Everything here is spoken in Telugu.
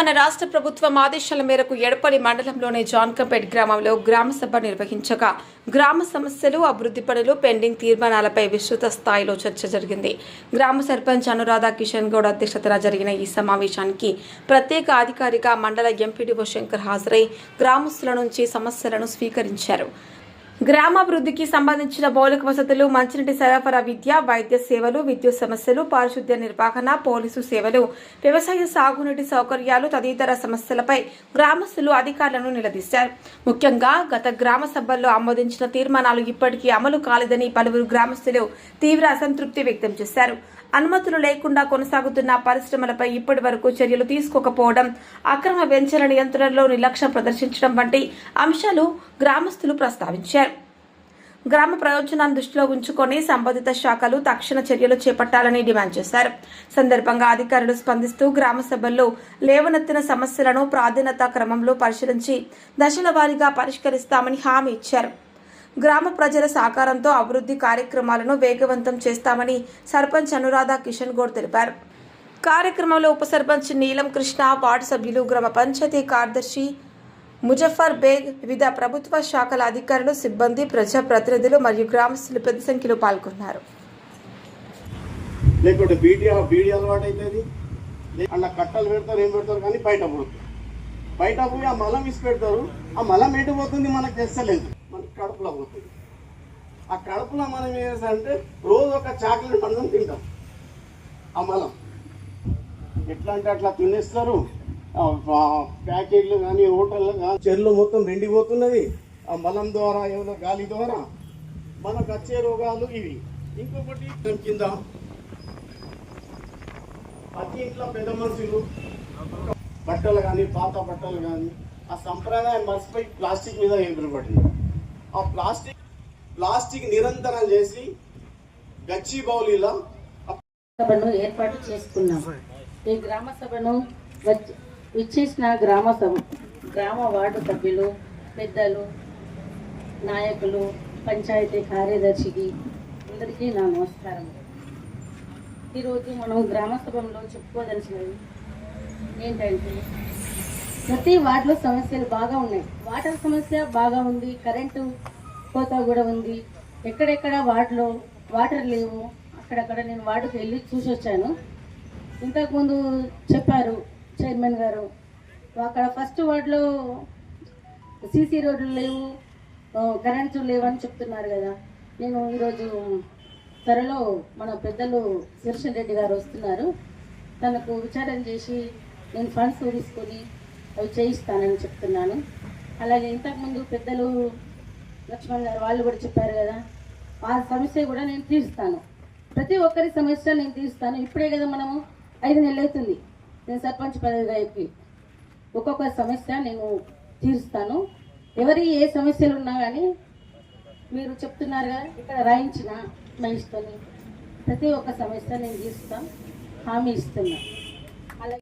తెలంగాణ రాష్ట్ర ప్రభుత్వం ఆదేశాల మేరకు ఎడపల్లి మండలంలోని జాన్కంపేట్ గ్రామంలో గ్రామ సభ నిర్వహించగా గ్రామ సమస్యలు, అభివృద్ధి పనులు, పెండింగ్ తీర్మానాలపై విస్తృత స్థాయిలో చర్చ జరిగింది. గ్రామ సర్పంచ్ అనురాధ కిషన్ గౌడ్ అధ్యక్షతన జరిగిన ఈ సమావేశానికి ప్రత్యేక అధికారిగా మండల ఎంపీడీఓ శంకర్ హాజరై గ్రామస్తుల నుంచి సమస్యలను స్వీకరించారు. గ్రామాభివృద్ధికి సంబంధించిన మౌలిక వసతులు, మంచినీటి సరఫరా, విద్య, వైద్య సేవలు, విద్యుత్ సమస్యలు, పారిశుద్ధ్య నిర్వహణ, పోలీసు సేవలు, వ్యవసాయ సాగునీటి సౌకర్యాలు తదితర సమస్యలపై గ్రామస్తులు అధికారులను నిలదీశారు. ముఖ్యంగా గత గ్రామ సభల్లో ఆమోదించిన తీర్మానాలు ఇప్పటికీ అమలు కాలేదని పలువురు గ్రామస్తులు తీవ్ర అసంతృప్తి వ్యక్తం చేశారు. అనుమతులు లేకుండా కొనసాగుతున్న పరిశ్రమలపై ఇప్పటి వరకు చర్యలు తీసుకోకపోవడం, అక్రమ వెంచల నియంత్రణలో నిర్లక్ష్యం ప్రదర్శించడం వంటి అంశాలు గ్రామస్తులు ప్రస్తావించారు. గ్రామ ప్రయోజనాన్ని దృష్టిలో ఉంచుకొని సంబంధిత శాఖలు తక్షణ చర్యలు చేపట్టాలని డిమాండ్ చేశారు. సందర్భంగా అధికారులు స్పందిస్తూ గ్రామ సభల్లో లేవనెత్తిన సమస్యలను ప్రాధాన్యత క్రమంలో పరిశీలించి దశల వారీగా పరిష్కరిస్తామని హామీ ఇచ్చారు. గ్రామ ప్రజల సహకారంతో అభివృద్ధి కార్యక్రమాలను వేగవంతం చేస్తామని సర్పంచ్ అనురాధ కిషన్ గౌడ్ తెలిపారు. కార్యక్రమంలో ఉప సర్పంచ్ నీలం కృష్ణ, వార్డు సభ్యులు, గ్రామ పంచాయతీ కార్యదర్శి ముజఫర్ బేగ్, వివిధ ప్రభుత్వ శాఖల అధికారులు, సిబ్బంది, ప్రజా ప్రతినిధులు మరియు గ్రామస్తులు పెద్ద సంఖ్యలో పాల్గొన్నారు. లేకుంటే అలా కట్టలు పెడతారు, ఏం పెడతారు కానీ బయట పోయి ఆ మలం ఇసి పెడతారు. ఆ మలం ఎటు పోతుంది మనకు తెస్తలేదు, మనకి కడుపులో పోతుంది. ఆ కడుపులో మనం ఏం చేస్తామంటే రోజు ఒక చాక్లెట్ మనం తింటాం. ఆ మలం ఎట్లా అంటే అట్లా తినేస్తారు. ప్యాకెట్లు కానీ, హోటళ్ళు కానీ, చెర్లు మొత్తం నిండిపోతున్నది. ఆ మలం ద్వారా, ఏమైనా గాలి ద్వారా మనకు వచ్చే రోగాలు ఇవి. ఇంకొకటి కింద ప్రతి ఇంట్లో పెద్ద మనుషులు బట్టలు కానీ, పాత బట్టలు కానీ, ఆ సంప్రదాయం మర్చిపోయి ప్లాస్టిక్ మీద ఎదురుపడింది. ఆ ప్లాస్టిక్ నిరంతరం చేసి గచ్చిబౌలిలో సభను ఏర్పాటు చేసుకున్నాం. ఈ గ్రామ సభను విచ్చేసిన గ్రామ వార్డు సభ్యులు, పెద్దలు, నాయకులు, పంచాయతీ కార్యదర్శికి అందరికీ నా నమస్కారం. ఈరోజు మనం గ్రామ సభలో చెప్పుకోదలిసినవి ఏంటంటే, ప్రతి వార్డులో సమస్యలు బాగా ఉన్నాయి. వాటర్ సమస్య బాగా ఉంది, కరెంటు కోత కూడా ఉంది. ఎక్కడెక్కడ వార్డులో వాటర్ లేవు, అక్కడక్కడ నేను వార్డుకు వెళ్ళి చూసి వచ్చాను. ఇంతకుముందు చెప్పారు చైర్మన్ గారు, అక్కడ ఫస్ట్ వార్డులో సీసీ రోడ్లు లేవు, కరెంటు లేవని చెప్తున్నారు కదా. నేను ఈరోజు త్వరలో మన పెద్దలు శిర్షన్ రెడ్డి గారు వస్తున్నారు, తనకు విచారణ చేసి నేను ఫండ్స్ తీసుకొని అవి చేయిస్తానని చెప్తున్నాను. అలాగే ఇంతకుముందు పెద్దలు లక్ష్మణ్ గారు వాళ్ళు కూడా చెప్పారు కదా, ఆ సమస్య కూడా నేను తీరుస్తాను. ప్రతి ఒక్కరి సమస్య నేను తీరుస్తాను. ఇప్పుడే కదా మనము 5 నెలలు అవుతుంది నేను సర్పంచ్ పదవిగా ఎక్కి. ఒక్కొక్క సమస్య నేను తీరుస్తాను. ఎవరి ఏ సమస్యలు ఉన్నా కానీ మీరు చెప్తున్నారుగా, ఇక్కడ రాయించిన మనిషితోని ప్రతి ఒక్క సమస్య నేను తీరుస్తాను, హామీ ఇస్తున్నాను.